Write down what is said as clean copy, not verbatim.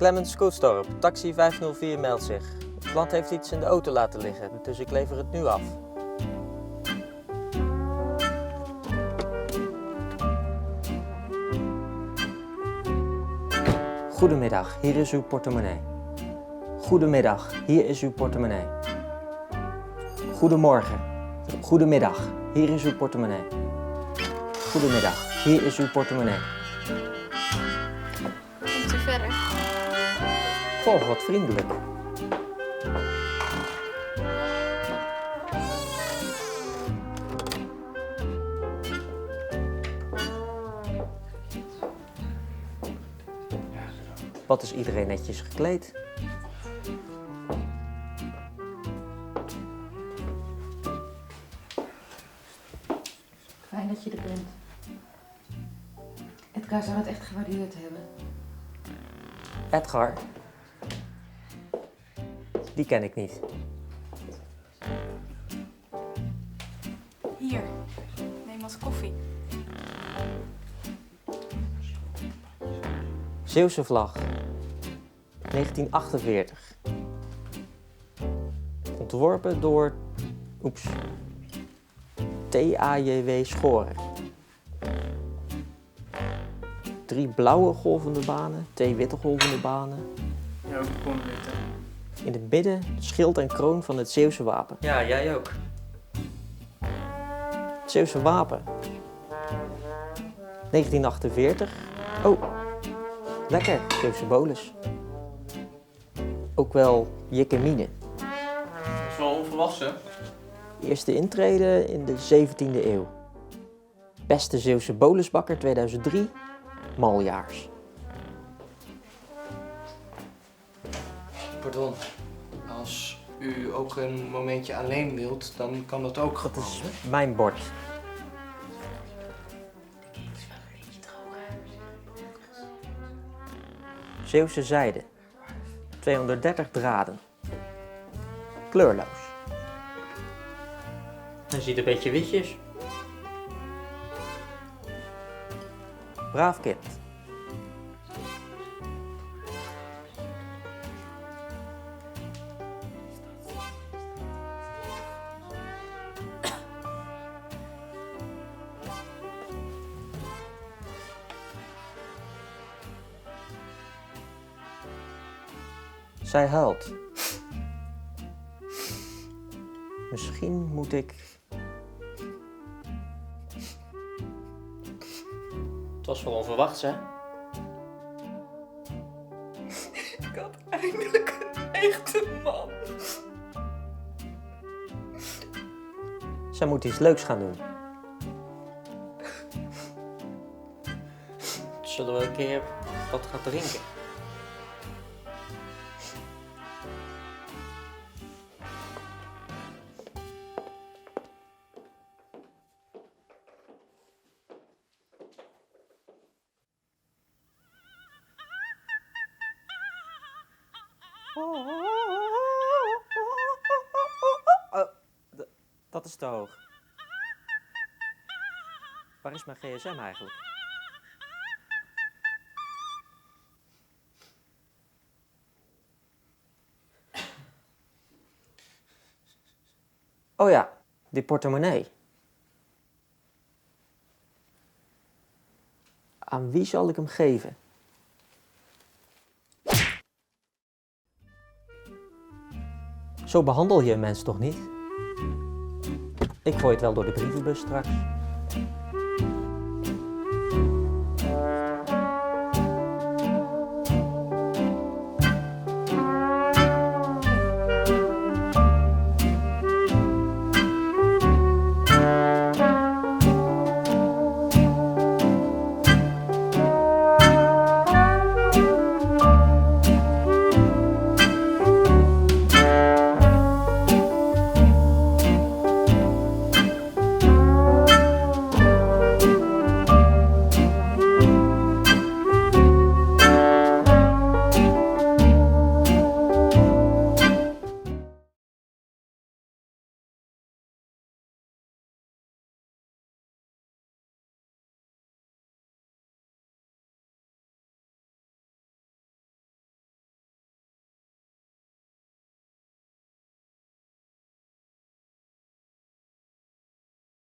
Clemens Koetstorp, taxi 504 meldt zich. De klant heeft iets in de auto laten liggen, dus ik lever het nu af. Goedemiddag, hier is uw portemonnee. Goedemiddag, hier is uw portemonnee. Goedemorgen. Goedemiddag, hier is uw portemonnee. Goedemiddag, hier is uw portemonnee. Komt u verder? Goh, wat vriendelijk. Wat is iedereen netjes gekleed? Fijn dat je er bent. Edgar zou het echt gewaardeerd hebben. Edgar? Die ken ik niet. Hier, neem wat koffie. Zeeuwse vlag. 1948. Ontworpen door... T.A.J.W. Schorer. 3 blauwe golvende banen, 2 witte golvende banen. Ja, ook gewoon weten. In het midden schild en kroon van het Zeeuwse wapen. Ja, jij ook. Het Zeeuwse wapen. 1948. Oh, lekker, Zeeuwse bolus. Ook wel Jikkemine. Dat is wel onvolwassen. Eerste intrede in de 17e eeuw. Beste Zeeuwse bolusbakker 2003, maljaars. Pardon, als u ook een momentje alleen wilt, dan kan dat ook Dat gewoon. is mijn bord. Zeeuwse zijde. 230 draden. Kleurloos. Hij ziet een beetje witjes. Braaf kind. Zij huilt. Misschien moet ik... Het was wel onverwachts, hè? Ik had eindelijk een echte man. Zij moet iets leuks gaan doen. Zullen we een keer wat gaan drinken? Dat is te hoog. Waar is mijn gsm eigenlijk? Oh ja, die portemonnee. Aan wie zal ik hem geven? Zo behandel je een mens toch niet? Ik gooi het wel door de brievenbus straks.